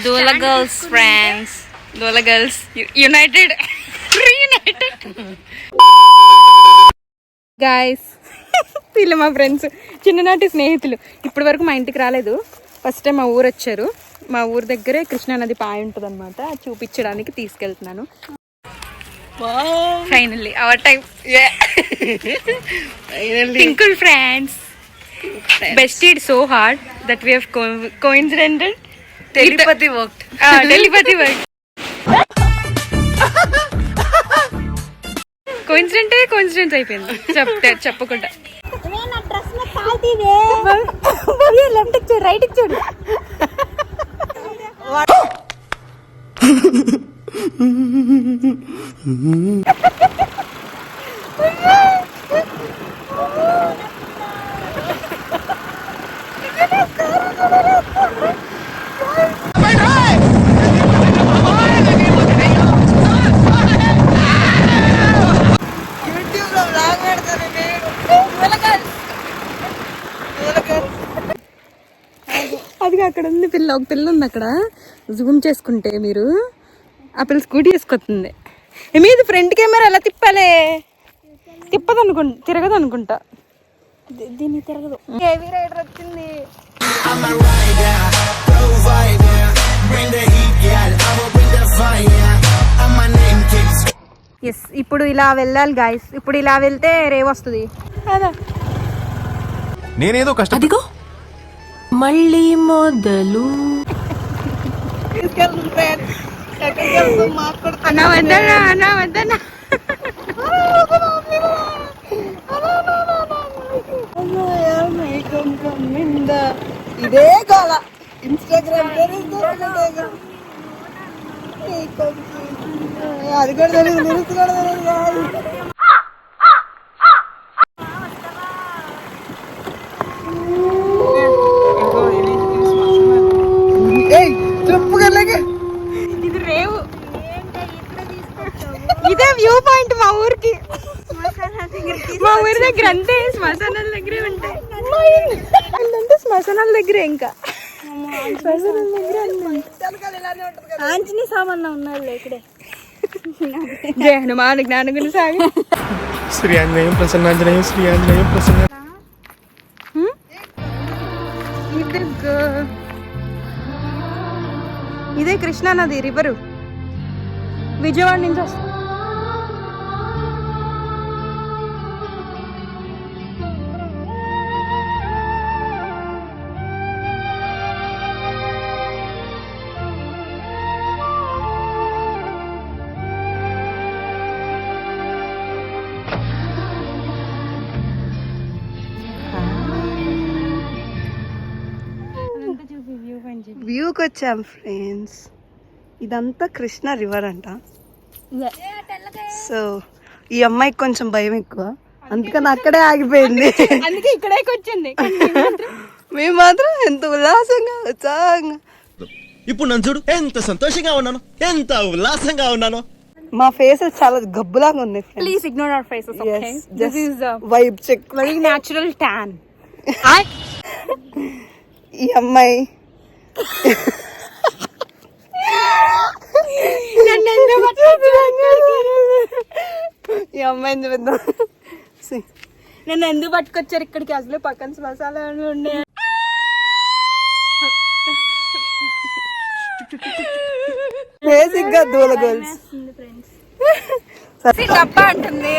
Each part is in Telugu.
Dola girls friends. Dola girls united. Reunited. Guys, వీళ్ళు మా ఫ్రెండ్స్, చిన్ననాటి స్నేహితులు. ఇప్పటి వరకు మా ఇంటికి రాలేదు. ఫస్ట్ టైం మా ఊరు వచ్చారు. మా ఊరు దగ్గరే కృష్ణానది పాయ ఉంటుంది అనమాట, చూపించడానికి తీసుకెళ్తున్నాను. Finally our time. Twinkle friends. Bested so hard that we have coincided. Telepathy worked. Telepathy worked. Coincident అయిపోయింది చెప్పకుండా. లెఫ్ట్ చూడు, రైట్ చూడు. అది అక్కడ ఉంది ఒక పిల్ల ఉంది అక్కడ. జూమ్ చేసుకుంటే మీరు ఆ పిల్ల స్కూటీ వేసుకొస్తుంది. మీద ఫ్రంట్ కెమెరా ఎలా తిప్పాలే? తిరగదు అనుకుంటా. దీన్ని తిరగదు. హెవీ రైడర్ వచ్చింది. ఎస్, ఇప్పుడు ఇలా వెళ్ళాలి గాయస్. ఇప్పుడు ఇలా వెళ్తే రేవ్ వస్తుంది. నేనేదో కష్టం. అదిగో మళ్ళీ మొదలు. అన్నా వద్దన్నా. ఇదే గోల ఇన్స్టాగ్రామ్ అది కూడా తెలియదు, నిరుస్తు కూడా తెలియదు. ఇది రేవు. ఇదే వ్యూ పాయింట్ మా ఊరికి. మా ఊరి దగ్గర అంతే శ్మశానాల దగ్గరే ఉంటాయి. అంటే శ్మశానాల దగ్గరే ఇంకా శ్మశానాల దగ్గర ఆంజనేయ సామాన్లు ఉన్నారు ఇక్కడే. జయ హనుమాన్ జ్ఞాన గుణ సాగి శ్రీ ఆంజనేయం ప్రసన్నాంజనేయం శ్రీ ఆంజనేయం ప్రసన్న. ఇదే కృష్ణానది రివరు. విజయవాడ నుంచి వస్తుంది. వ్యూకి వచ్చాం ఫ్రెండ్స్. ఇదంతా కృష్ణ రివర్ అంట. సో ఈ అమ్మాయికి కొంచెం భయం ఎక్కువ, అందుకని అక్కడే ఆగిపోయింది. అందుకే ఇక్కడే వచ్చింది. మేము మాత్రం ఎంత ఉల్లాసంగా ఇప్పుడు నన్ను చూడు, ఎంత సంతోషంగా ఉన్నాను, ఎంత ఉల్లాసంగా ఉన్నాను. మా ఫేసెస్ చాలా గబ్బులాగా ఉన్నాయి. Please ignore our faces. Okay, this is vibe check, very natural tan. ఈ అమ్మాయి ఈ అమ్మాయిని చూద్దాం. నన్ను ఎందుకు పట్టుకొచ్చారు ఇక్కడికి? అసలు పక్కన శ్మశానాలు ఉండే. బేసిక్ గా దూల గర్ల్స్ డబ్బా అంటుంది.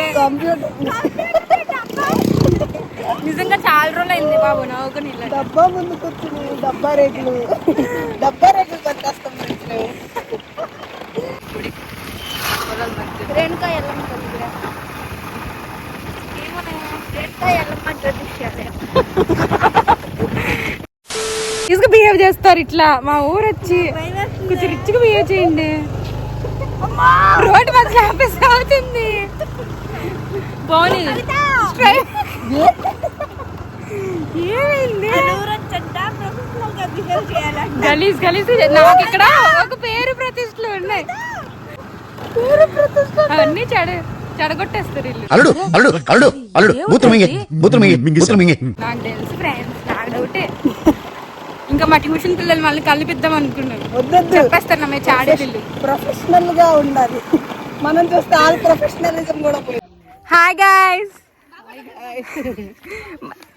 నిజంగా చాలా రోజులు అయింది బాబు నవ్వుకుని. డబ్బా ముందుకు వచ్చింది. డబ్బా రేట్లు కొట్టేస్తాం. రేణుకా ఎల్లమ్మ తీసుకు బిహేవ్ చేస్తారు ఇట్లా. మా ఊరు వచ్చి కొంచెం రిచ్గా బిహేవ్ చేయండి. రోడ్డు మధ్య ఆఫీస్ అవుతుంది. బాగుంది. ఏమైంది? గలీజ్ నాకు ఇక్కడ ఒక పేరు ప్రతిష్టలు ఉన్నాయి. అవన్నీ చెడగొట్టేస్తారు వీళ్ళు. నాకు తెలుసు ఫ్రెండ్స్, నాకు డౌటే. ఇంకా మా ట్యూషన్ పిల్లలు మళ్ళీ కలిపిద్దాం అనుకున్నాను. వద్దొద్దు, చెప్పేస్తాను మేము చాడీలు. ప్రొఫెషనల్ గా ఉండాలి. మనం చూస్తే ఆ ప్రొఫెషనలిజం కూడా పోయింది. హాయ్ గాయ్స్,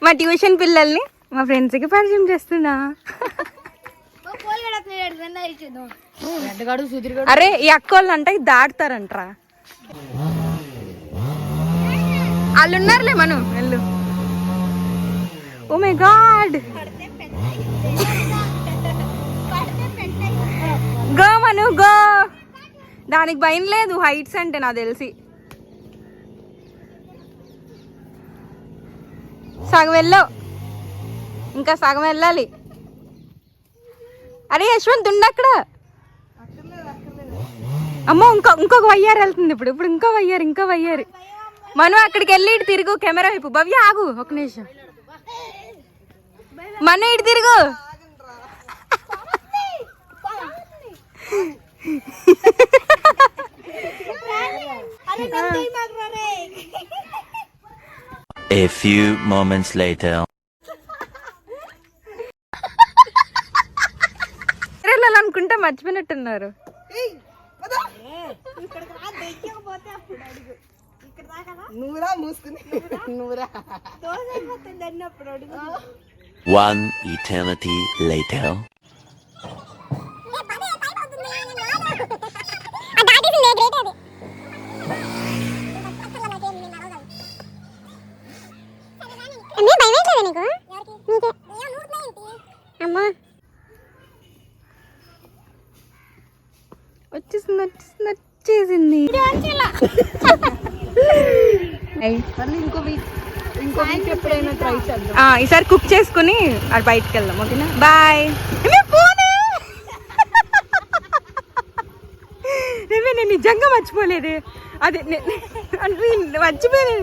మా ట్యూషన్ పిల్లల్ని మా ఫ్రెండ్స్కి పరిచయం చేస్తున్నా. అరే ఈ అక్కోళ్ళు అంటే దాటుతారంటరా. వాళ్ళు ఉన్నారులే, మనం వెళ్ళు. Oh my god, go Manu go. దానికి భయం లేదు హైట్స్ అంటే నాకు తెలిసి. సగం వెళ్ళావు, ఇంకా సగం వెళ్ళాలి. అరే యశ్వంత్ ఉండ అక్కడ. అమ్మో ఇంకొక వయ్యారు వెళ్తుంది. ఇప్పుడు ఇంకో వయ్యారు. మనం అక్కడికి వెళ్ళి ఇటు తిరుగు, కెమెరా వైపు. భవ్య ఆగు ఒక నిమిషం. మన ఇటు తిరుగు. A few moments later. అనుకుంటా మర్చిపోయినట్టున్నారు. One eternity later. వచ్చేసింది. ఈసారి కుక్ చేసుకుని అది బయటకు వెళ్దాం. ఓకేనా, బాయ్. నేను నిజంగా మర్చిపోలేదు. అదే మర్చిపోయాను.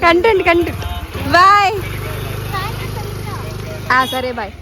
Content boy. సరే బాయ్.